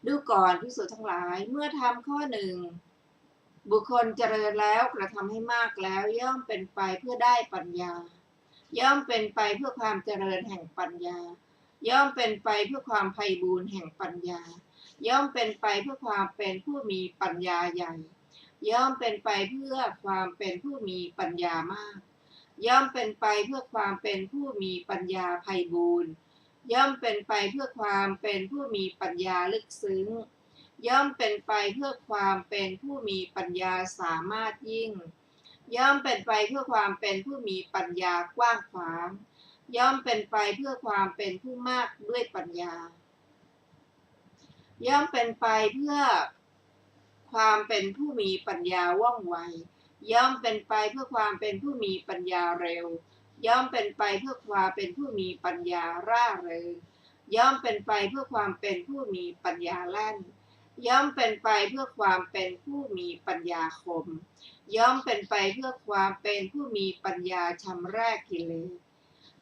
ดูก่อนภิกษุทั้งหลายเมื่อทำข้อหนึ่งบุคคลเจริญแล้วกระทำให้มากแล้วย่อมเป็นไปเพื่อได้ปัญญาย่อมเป็นไปเพื่อความเจริญแห่งปัญญาย่อมเป็นไปเพื่อความไพบูลย์แห่งปัญญาย่อมเป็นไปเพื่อความเป็นผู้มีปัญญาใหญ่ย่อมเป็นไปเพื่อความเป็นผู้มีปัญญามากย่อมเป็นไปเพื่อความเป็นผู้มีปัญญาไพบูลย์ย่อมเป็นไปเพื่อความเป็นผู้มีปัญญาลึกซึ้งย่อมเป็นไปเพื่อความเป็นผู้มีปัญญาสามารถยิ่งย่อมเป็นไปเพื่อความเป็นผู้มีปัญญากว้างขวางย่อมเป็นไปเพื่อความเป็นผู้มากด้วยปัญญาย่อมเป็นไปเพื่อความเป็นผู้มีปัญญาว่องไวย่อมเป็นไปเพื่อความเป็นผู้มีปัญญาเร็วย่อมเป็นไปเพื่อความเป็นผู้มีปัญญาร่าเริงย่อมเป็นไปเพื่อความเป็นผู้มีปัญญาแล่นย่อมเป็นไปเพื่อความเป็นผู้มีปัญญาคมย่อมเป็นไปเพื่อความเป็นผู้มีปัญญาชำระกิเลส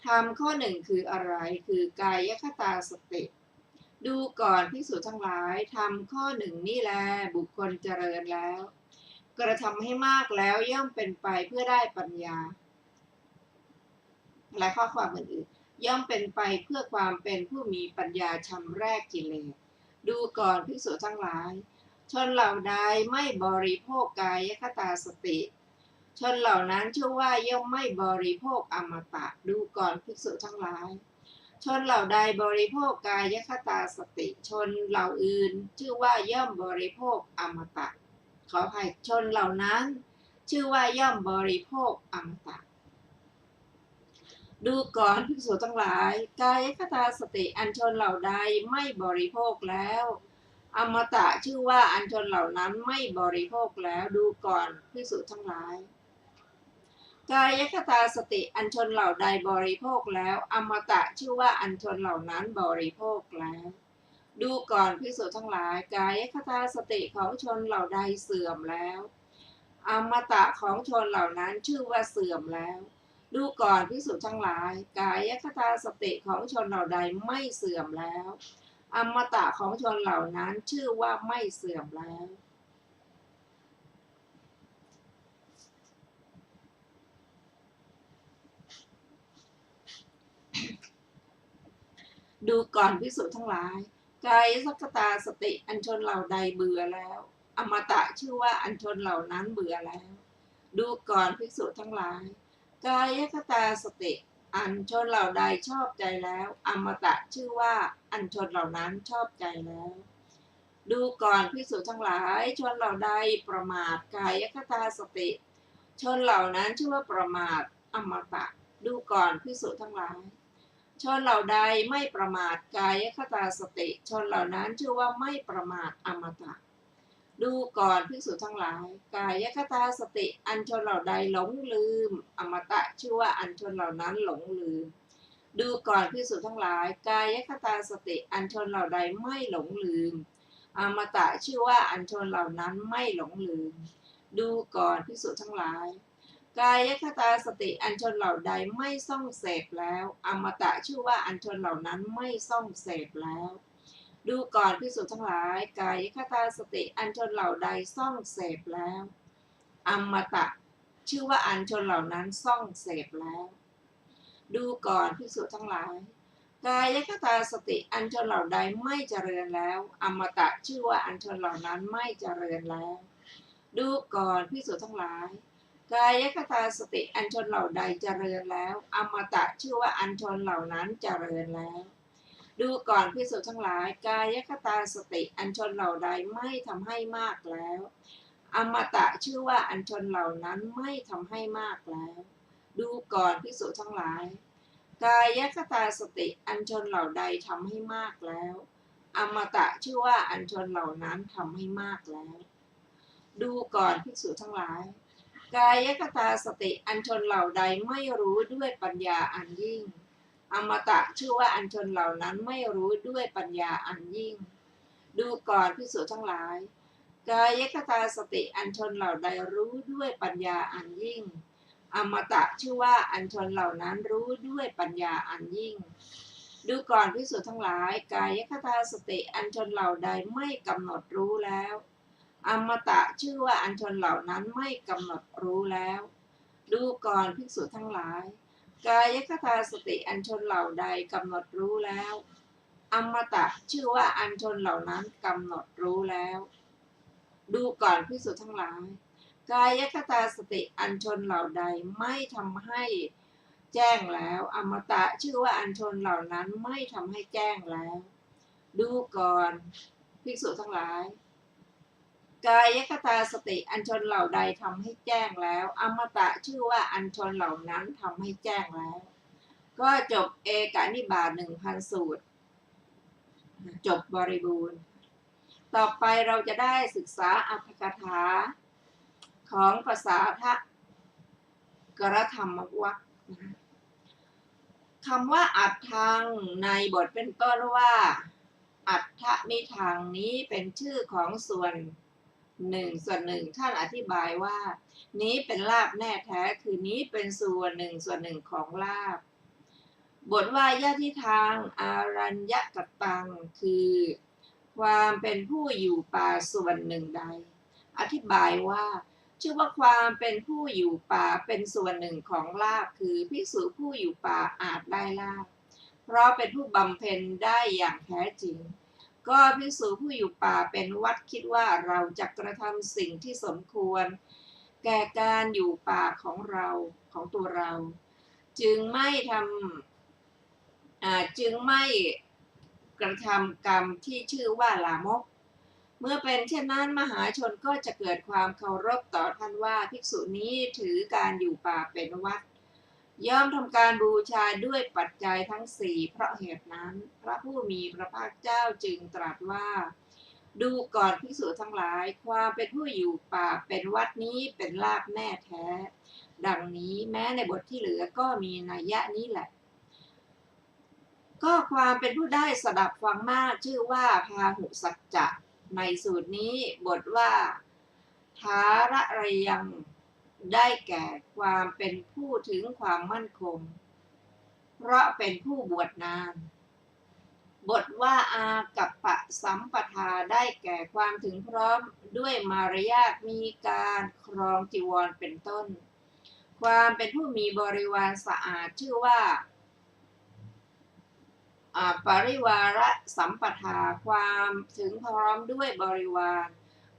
ธรรมข้อหนึ่งคืออะไรคือกายคตาสติดูก่อนภิกษุทั้งหลายทำข้อหนึ่งนี่แลบุคคลเจริญแล้วกระทำให้มากแล้วย่อมเป็นไปเพื่อได้ปัญญาและข้อความอื่นๆย่อมเป็นไปเพื่อความเป็นผู้มีปัญญาชำระกิเลสดูก่อนภิกษุทั้งหลายชนเหล่าใดไม่บริโภคกายคตาสติชนเหล่านั้นชื่อว่าย่อมไม่บริโภคอมตะดูก่อนภิกษุทั้งหลายชนเหล่าใดบริโภคกายคตาสติชนเหล่าอื่นชื่อว่าย่อมบริโภคอมตะขออภัยชนเหล่านั้นชื่อว่าย่อมบริโภคอมตะดูก่อนภิกษุทั้งหลายกายคตาสติอันชนเหล่าใดไม่บริโภคแล้วอมตะชื่อว่าอันชนเหล่านั้นไม่บริโภคแล้วดูก่อนภิกษุทั้งหลายกายคตาสติอันชนเหล่าใดบริโภคแล้วอมตะชื่อว่าอันชนเหล่านั้นบริโภคแล้วดูก่อนภิกษุทั้งหลายกายคตาสติของชนเหล่าใดเสื่อมแล้วอมตะของชนเหล่านั้นชื่อว่าเสื่อมแล้วดูก่อนภิกษุทั้งหลายกายคตาสติของชนเหล่าใดไม่เสื่อมแล้วอมตะของชนเหล่านั้นชื่อว่าไม่เสื่อมแล้วดูก่อนภิกษุทั้งหลายกายคตาสติอันชนเหล่าใดเบื่อแล้วอมตะชื่อว่าอันชนเหล่านั้นเบื่อแล้วดูก่อนภิกษุทั้งหลายกายคตาสติอันชนเหล่าใดชอบใจแล้วอมตะชื่อว่าอันชนเหล่านั้นชอบใจแล้วดูก่อนภิกษุทั้งหลายชนเหล่าใดประมาทกายคตาสติชนเหล่านั้นชื่อว่าประมาทอมตะดูก่อนภิกษุทั้งหลายชนเหล่าใดไม่ประมาทกายคตาสติชนเหล่านั้นชื่อว่าไม่ประมาทอมตะดูก่อนภิกษุทั้งหลายกายคตาสติอันชนเหล่าใดหลงลืมอมตะชื่อว่าอันชนเหล่านั้นหลงลืมดูก่อนภิกษุทั้งหลายกายคตาสติอันชนเหล่าใดไม่หลงลืมอมตะชื่อว่าอันชนเหล่านั้นไม่หลงลืมดูก่อนภิกษุทั้งหลายกายคตาสติอันชนเหล่าใดไม่ส่องเสพแล้วอมตะชื่อว่าอันชนเหล่านั้นไม่ส่องเสพแล้วดูก่อนภิกษุทั้งหลายกายคตาสติอันชนเหล่าใดส่องเสพแล้ว อมตะชื่อว่าอัญชนเหล่านั้นซ่องเสพแล้วดูก่อนภิกษุทั้งหลายกายคตาสติอัญชนเหล่าใดไม่เจริญแล้วอมตะชื่อว่าอัญชนเหล่านั้นไม่เจริญแล้วดูก่อนภิกษุทั้งหลายกายคตาสติอัญชนเหล่าใดเจริญแล้วอมตะชื่อว่าอัญชนเหล่านั้นเจริญแล้วดูก่อนภิกษุทั้งหลายกายคตาสติอัญชนเหล่าใดไม่ทำให้มากแล้วอมตะชื่อว่าอัญชนเหล่านั้นไม่ทำให้มากแล้วดูก่อนภิกษุทั้งหลายกายคตาสติอัญชนเหล่าใดทำให้มากแล้วอมตะชื่อว่าอัญชนเหล่านั้นทำให้มากแล้วดูก่อนภิกษุทั้งหลายกายคตาสติอัญชนเหล่าใดไม่รู้ด้วยปัญญาอันยิ่งอมตะชื่อว่าอัญชนเหล่านั้นไม่รู้ด้วยปัญญาอันยิ่งดูก่อนภิกษุทั้งหลายกายคตาสติอัญชนเหล่าใดรู้ด้วยปัญญาอันยิ่งอมตะชื่อว่าอัญชนเหล่านั้นรู้ด้วยปัญญาอันยิ่งดูก่อนภิกษุทั้งหลายกายคตาสติอัญชนเหล่าใดไม่กำหนดรู้แล้วอมตะชื่อว่าอัญชนเหล่านั้นไม่กำหนดรู้แล้วดูก่อนภิกษุทั้งหลายกายคตาสติอัญชนเหล่าใดกำหนดรู้แล้วอมตะชื่อว่าอัญชนเหล่านั้นกำหนดรู้แล้วดูก่อนภิกษุทั้งหลายกายคตาสติอัญชนเหล่าใดไม่ทำให้แจ้งแล้วอมตะชื่อว่าอัญชนเหล่านั้นไม่ทำให้แจ้งแล้วดูก่อนภิกษุทั้งหลายกายคตาสติอัญชนเหล่าใดทำให้แจ้งแล้วอมตะชื่อว่าอัญชนเหล่านั้นทำให้แจ้งแล้วก็จบเอกนิบาต 1,000 สูตรจบบริบูรณ์ต่อไปเราจะได้ศึกษาอรรถกถาของภาษาทกรธรรมวรรคคำว่าอัฏฐังในบทเป็นต้นว่าอัฏฐมิทังนี้เป็นชื่อของส่วนหนึ่งท่านอธิบายว่านี้เป็นลาภแน่แท้คือนี้เป็นส่วนหนึ่งของลาภบทว่ายะทิทางอารัญญกตังคือความเป็นผู้อยู่ป่าส่วนหนึ่งใดอธิบายว่าชื่อว่าความเป็นผู้อยู่ป่าเป็นส่วนหนึ่งของลาภคือภิกษุผู้อยู่ป่าอาจได้ลาภเพราะเป็นผู้บำเพ็ญได้อย่างแท้จริงก็ภิกษุผู้อยู่ป่าเป็นวัดคิดว่าเราจะกระทำสิ่งที่สมควรแก่การอยู่ป่าของเราของตัวเราจึงไม่กระทำกรรมที่ชื่อว่าลามกเมื่อเป็นเช่นนั้นมหาชนก็จะเกิดความเคารพต่อท่านว่าภิกษุนี้ถือการอยู่ป่าเป็นวัดย่อมทำการบูชาด้วยปัจจัยทั้งสี่เพราะเหตุนั้นพระผู้มีพระภาคเจ้าจึงตรัสว่าดูก่อนภิกษุทั้งหลายความเป็นผู้อยู่ป่าเป็นวัดนี้เป็นลาภแน่แท้ดังนี้แม้ในบทที่เหลือก็มีนัยยะนี้แหละก็ความเป็นผู้ได้สดับฟังมากชื่อว่าพาหุสัจจะในสูตรนี้บทว่าทาระระยังได้แก่ความเป็นผู้ถึงความมั่นคงเพราะเป็นผู้บวชนานบทว่าอากัปปะสัมปทาได้แก่ความถึงพร้อมด้วยมารยาทมีการครองจีวรเป็นต้นความเป็นผู้มีบริวารสะอาดชื่อว่าปริวาระสัมปทาความถึงพร้อมด้วยบริวาร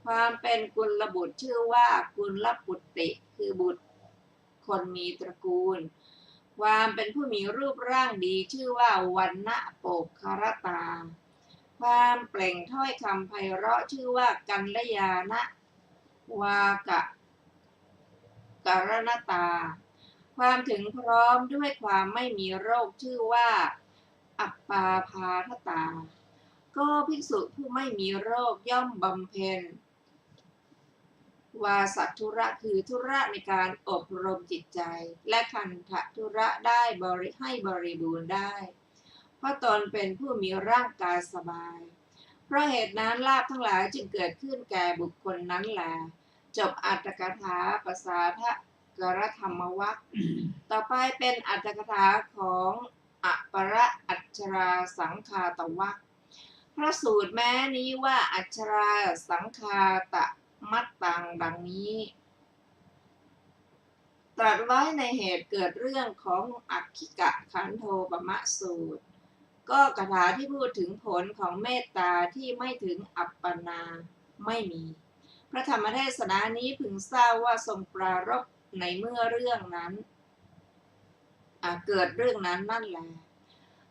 ความเป็นกุลบุตรชื่อว่ากุลปุตติคือบุตรคนมีตระกูลความเป็นผู้มีรูปร่างดีชื่อว่าวรรณโปกคารตาความเปล่งถ้อยคำไพเราะชื่อว่ากัลยาณวากะกรณตาความถึงพร้อมด้วยความไม่มีโรคชื่อว่าอัปปาพาทตาก็ภิกษุผู้ไม่มีโรคย่อมบำเพ็ญวาสัตธุระคือธุระในการอบรมจิตใจและคันธธุระได้ให้บริบูรณ์ได้เพราะตนเป็นผู้มีร่างกายสบายเพราะเหตุนั้นลาภทั้งหลายจึงเกิดขึ้นแก่บุคคลนั้นแหละจบอรรถกถาภาษาทกรธรรมวรรคต่อไปเป็นอรรถกถาของอปรอัชชราสังคาตวรรคพระสูตรแม้นี้ว่าอัชชราสังคาตมัตตังดังนี้ ตรัสไว้ในเหตุเกิดเรื่องของอัคคิกะขันโทปมะสูตรก็คาถาที่พูดถึงผลของเมตตาที่ไม่ถึงอัปปนาไม่มีพระธรรมเทศนานี้พึงทราบว่าทรงปรารภในเมื่อเรื่องนั้นเกิดเรื่องนั้นนั่นแหละ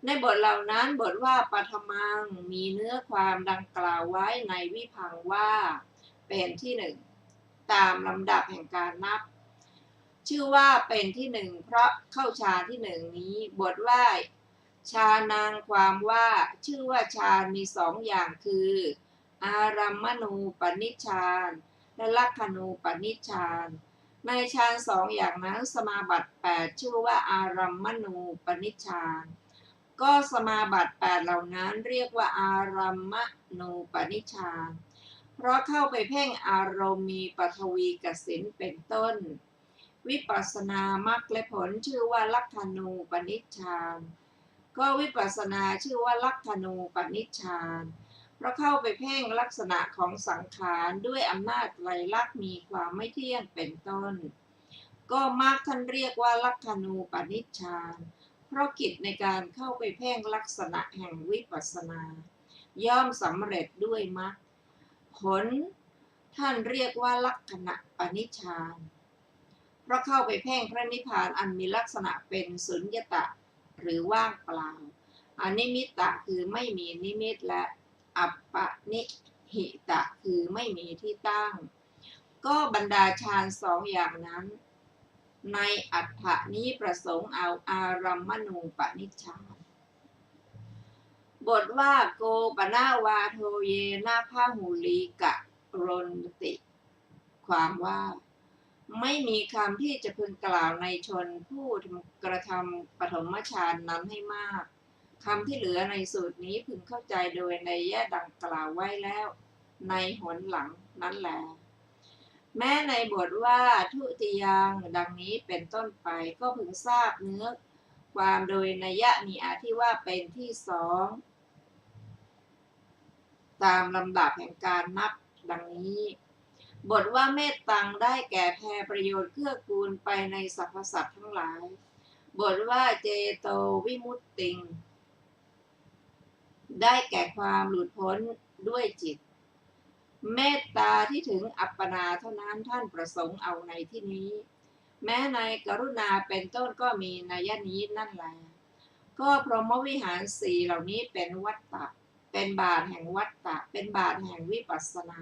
ในบทเหล่านั้นบทว่าปฐมังมีเนื้อความดังกล่าวไว้ในวิพังค์ว่าเป็นที่หนึ่งตามลำดับแห่งการนับชื่อว่าเป็นที่หนึ่งเพราะเข้าฌานที่หนึ่งนี้บทว่าฌานังความว่าชื่อว่าฌานมีสองอย่างคืออารัมมณูปนิชฌานและลักขณูปนิชฌานในฌานสองอย่างนั้นสมาบัติ8ชื่อว่าอารัมมณูปนิชฌานก็สมาบัติ8เหล่านั้นเรียกว่าอารัมมณูปนิชฌานเพราะเข้าไปเพ่งอารมณ์มีปฐวีกสิณเป็นต้นวิปัสสนามรรคและผลชื่อว่าลักขณูปนิชฌานก็วิปัสสนาชื่อว่าลักขณูปนิชฌานเพราะเข้าไปเพ่งลักษณะของสังขารด้วยอำนาจไตรลักษณ์มีความไม่เที่ยงเป็นต้นก็มรรคท่านเรียกว่าลักขณูปนิชฌานเพราะกิจในการเข้าไปเพ่งลักษณะแห่งวิปัสสนาย่อมสำเร็จด้วยมรรคผลท่านเรียกว่าลักขณะปนิชฌานเพราะเข้าไปเพ่งพระนิพพานอันมีลักษณะเป็นสุญญตะหรือว่างเปล่าอนิมิตตะคือไม่มีนิมิตและอัปปนิหิตะคือไม่มีที่ตั้งก็บรรดาฌานสองอย่างนั้นในอัฏฐะนี้ประสงค์เอาอารัมมณูปนิชฌานบทว่าโกปนาวาโทเยนาพหุลีกะโรนติความว่าไม่มีคำที่จะพึงกล่าวในชนผู้กระทำปฐมฌานนั้นให้มากคำที่เหลือในสูตรนี้พึงเข้าใจโดยในแยะดังกล่าวไว้แล้วในหนหลังนั้นแลแม้ในบทว่าทุติยังดังนี้เป็นต้นไปก็พึงทราบเนื้อความโดยนัยยะมีอาที่ว่าเป็นที่สองตามลำดับแห่งการนับดังนี้บทว่าเมตตังได้แก่แผ่ประโยชน์เกื้อกูลไปในสรรพสัตว์ทั้งหลายบทว่าเจโตวิมุตติงได้แก่ความหลุดพ้นด้วยจิตเมตตาที่ถึงอัปปนาเท่านั้นท่านประสงค์เอาในที่นี้แม้ในกรุณาเป็นต้นก็มีนัยนี้นั่นแหละก็พรหมวิหารสี่เหล่านี้เป็นวัตตะเป็นบาทแห่งวัตตะเป็นบาทแห่งวิปัสสนา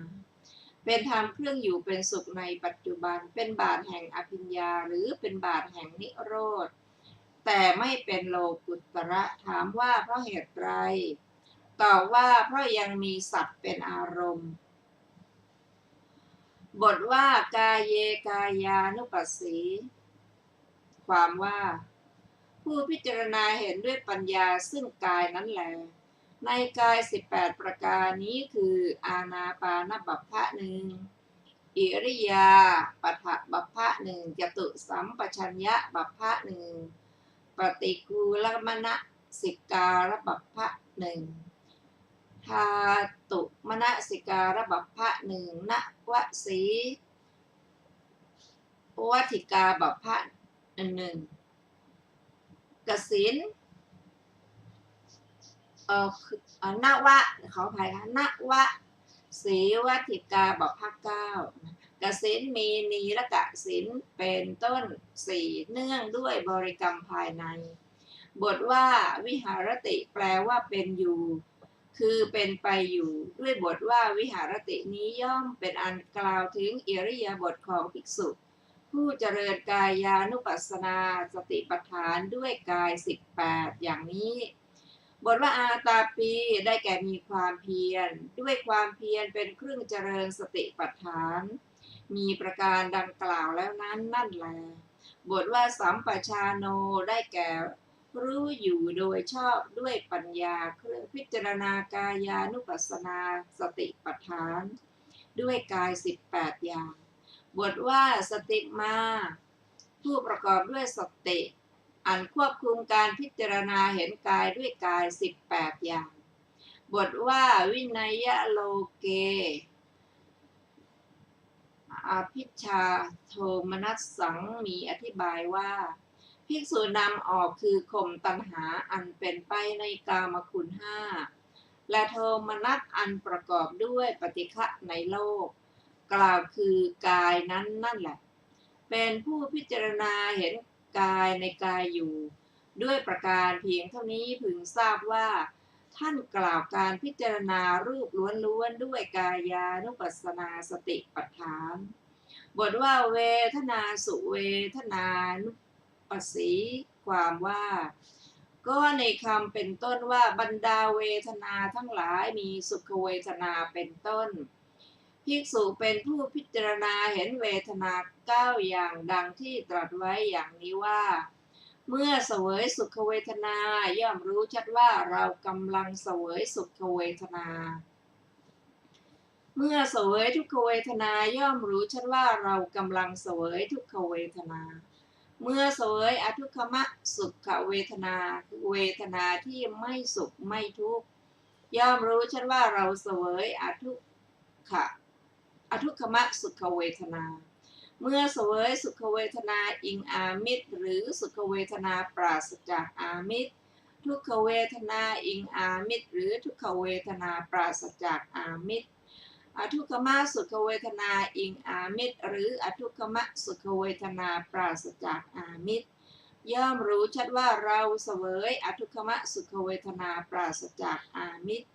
เป็นธรรมเครื่องอยู่เป็นสุขในปัจจุบันเป็นบาทแห่งอภิญญาหรือเป็นบาทแห่งนิโรธแต่ไม่เป็นโลกุตระถามว่าเพราะเหตุไรตอบว่าเพราะยังมีสัตว์เป็นอารมณ์บทว่ากายเยกายานุปัสสีความว่าผู้พิจารณาเห็นด้วยปัญญาซึ่งกายนั้นแหละในกาย18ประการนี้คืออานาปานบัพพะหนึ่งอิริยาปฐบัพพะหนึ่งจตุสัมปชัญญะบัพพะหนึ่งปฏิกูลมนสิการบัพพะหนึ่งธาตุมนสิการบัพพะหนึ่งนวสีวัฏิกาบัพพะหนึ่งกสินนวะขออภัยค่ะนวะสีวัฏิกาบัพพะ9กสินมีนีรกะสินเป็นต้น4เนื่องด้วยบริกรรมภายในบทว่าวิหารติแปลว่าเป็นอยู่คือเป็นไปอยู่ด้วยบทว่าวิหารตินี้ย่อมเป็นอันกล่าวถึงอิริยาบถของภิกษุผู้เจริญกายานุปัสสนาสติปัฏฐานด้วยกาย18อย่างนี้บทว่าอาตาปีได้แก่มีความเพียรด้วยความเพียรเป็นเครื่องเจริญสติปัฏฐานมีประการดังกล่าวแล้วนั้นนั่นแลบทว่าสัมปชาโนได้แก่รู้อยู่โดยชอบด้วยปัญญาเครื่องพิจารณากายานุปัสสนาสติปัฏฐานด้วยกาย18อย่างบทว่าสติมาผู้ประกอบด้วยสติอันควบคุมการพิจารณาเห็นกายด้วยกาย18อย่างบทว่าวินัยโลเก อภิชาโทมนัสสังมีอธิบายว่าภิกษุนำออกคือข่มตัณหาอันเป็นไปในกามคุณห้าและโทมนัสอันประกอบด้วยปฏิฆะในโลกกล่าวคือกายนั้นนั่นแหละเป็นผู้พิจารณาเห็นกายในกายอยู่ด้วยประการเพียงเท่านี้พึงทราบว่าท่านกล่าวการพิจารณารูปล้วนๆด้วยกายานุปัสสนาสติปัฏฐานบทว่าเวทนาสุเวทนานุปัสสีความว่าก็ในคำเป็นต้นว่าบรรดาเวทนาทั้งหลายมีสุขเวทนาเป็นต้นภิกษุเป็นผู้พิจารณาเห็นเวทนา9อย่างดังที่ตรัสไว้อย่างนี้ว่าเมื่อเสวยสุขเวทนาย่อมรู้ชัดว่าเรากำลังเสวยสุขเวทนาเมื่อเสวยทุกขเวทนาย่อมรู้ชัดว่าเรากำลังเสวยทุกขเวทนาเมื่อเสวยอทุกขมสุขเวทนาคือเวทนาที่ไม่สุขไม่ทุกข์ย่อมรู้ชัดว่าเราเสวยอทุกขมสุขเวทนาเมื่อเสวยสุขเวทนาอิงอามิตรหรือสุขเวทนาปราศจากอามิตรทุกขเวทนาอิงอามิตรหรือทุกขเวทนาปราศจากอามิตรอทุกขมสุขเวทนาอิงอามิตรหรืออทุกขมสุขเวทนาปราศจากอามิตรย่อมรู้ชัดว่าเราเสวยอทุกขมสุขเวทนาปราศจากอามิตร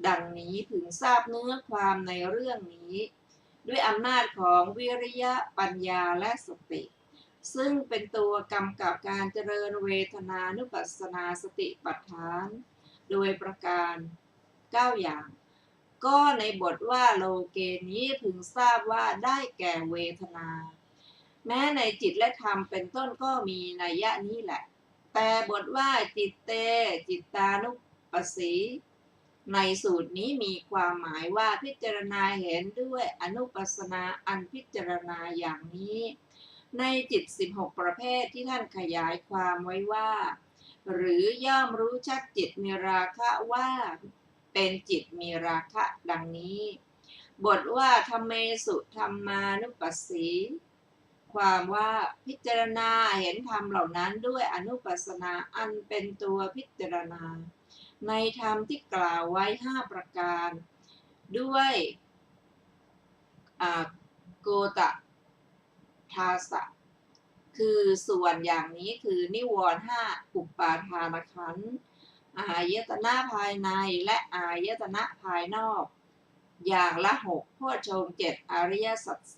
ดังนี้พึงทราบเนื้อความในเรื่องนี้ด้วยอำนาจของวิริยะปัญญาและสติซึ่งเป็นตัวกำกับการเจริญเวทนานุปัสสนาสติปัฏฐานโดยประการ9อย่างก็ในบทว่าโลเกนี้พึงทราบว่าได้แก่เวทนาแม้ในจิตและธรรมเป็นต้นก็มีนัยยะนี้แหละแต่บทว่าจิตเตจิตตานุปัสสีในสูตรนี้มีความหมายว่าพิจารณาเห็นด้วยอนุปัสสนาอันพิจารณาอย่างนี้ในจิต16ประเภทที่ท่านขยายความไว้ว่าหรือย่อมรู้ชัดจิตมีราคะว่าเป็นจิตมีราคะดังนี้บทว่าธัมเมสุธัมมานุปัสสีความว่าพิจารณาเห็นธรรมเหล่านั้นด้วยอนุปัสสนาอันเป็นตัวพิจารณาในธรรมที่กล่าวไว้5ประการด้วยโกตทาสะคือส่วนอย่างนี้คือนิวรณ์5อุปาทานขันธ์อายตนะภายในและอายตนะภายนอกอย่างละ6โพชฌงค์7อริยสัจ4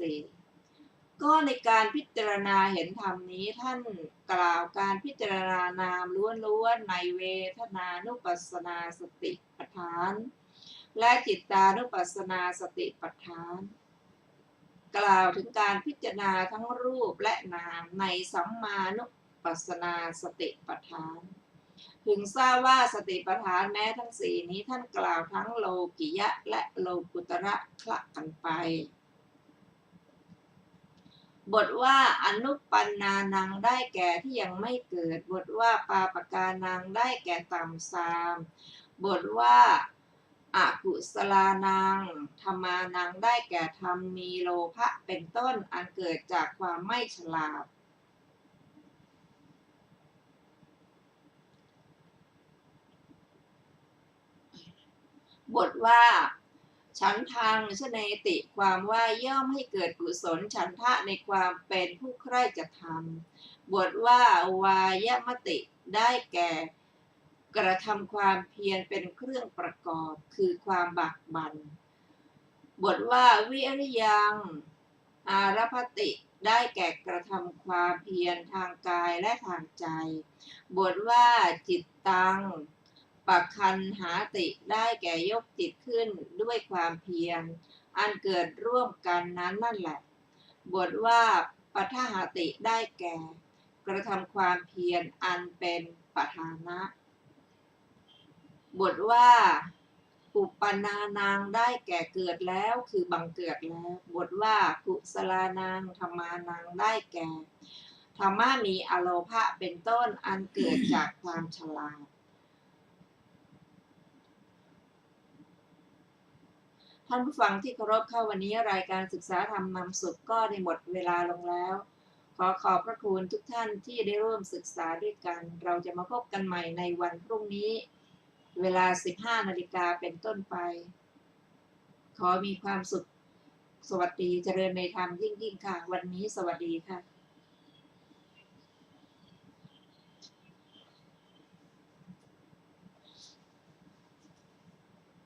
ก็ในการพิจารณาเห็นธรรมนี้ท่านกล่าวการพิจารณานามล้วนๆในเวทนานุปัสสนาสติปัฏฐานและจิตตานุปัสสนาสติปัฏฐานกล่าวถึงการพิจารณาทั้งรูปและนามในสัมมานุปัสสนาสติปัฏฐานพึงทราบว่าสติปัฏฐานแม้ทั้ง4นี้ท่านกล่าวทั้งโลกิยะและโลกุตระคละกันไปบทว่าอนุปันนานังได้แก่ที่ยังไม่เกิดบทว่าปาปกานังได้แก่ต่ำทรามบทว่าอกุศลานังธรรมานังได้แก่ธรรมมีโลภะเป็นต้นอันเกิดจากความไม่ฉลาดบทว่าฉันทังชเนติความว่าย่อมให้เกิดกุศลฉันทะในความเป็นผู้ใคร่จะทำบทว่าวายมติได้แก่กระทำความเพียรเป็นเครื่องประกอบคือความบักบั่นบทว่าวิริยังอารพติได้แก่กระทำความเพียรทางกายและทางใจบทว่าจิตตังปักคันหาติได้แก่ยกจิตขึ้นด้วยความเพียรอันเกิดร่วมกันนั้นนั่นแหละบทว่าปัฏฐาติได้แก่กระทำความเพียรอันเป็นปัฏฐานะบทว่าอุปนานังได้แก่เกิดแล้วคือบังเกิดแล้วบทว่ากุศลานังธรรมานังได้แก่ธรรมะมีอโลภะเป็นต้นอันเกิดจากความฉลาด ท่านผู้ฟังที่เคารพค่ะวันนี้รายการศึกษาธรรมนำสุขก็ได้หมดเวลาลงแล้วขอขอบพระคุณทุกท่านที่ได้ร่วมศึกษาด้วยกันเราจะมาพบกันใหม่ในวันพรุ่งนี้เวลา 15 นาฬิกาเป็นต้นไปขอมีความสุขสวัสดีเจริญในธรรมยิ่งๆค่ะวันนี้สวัสดีค่ะ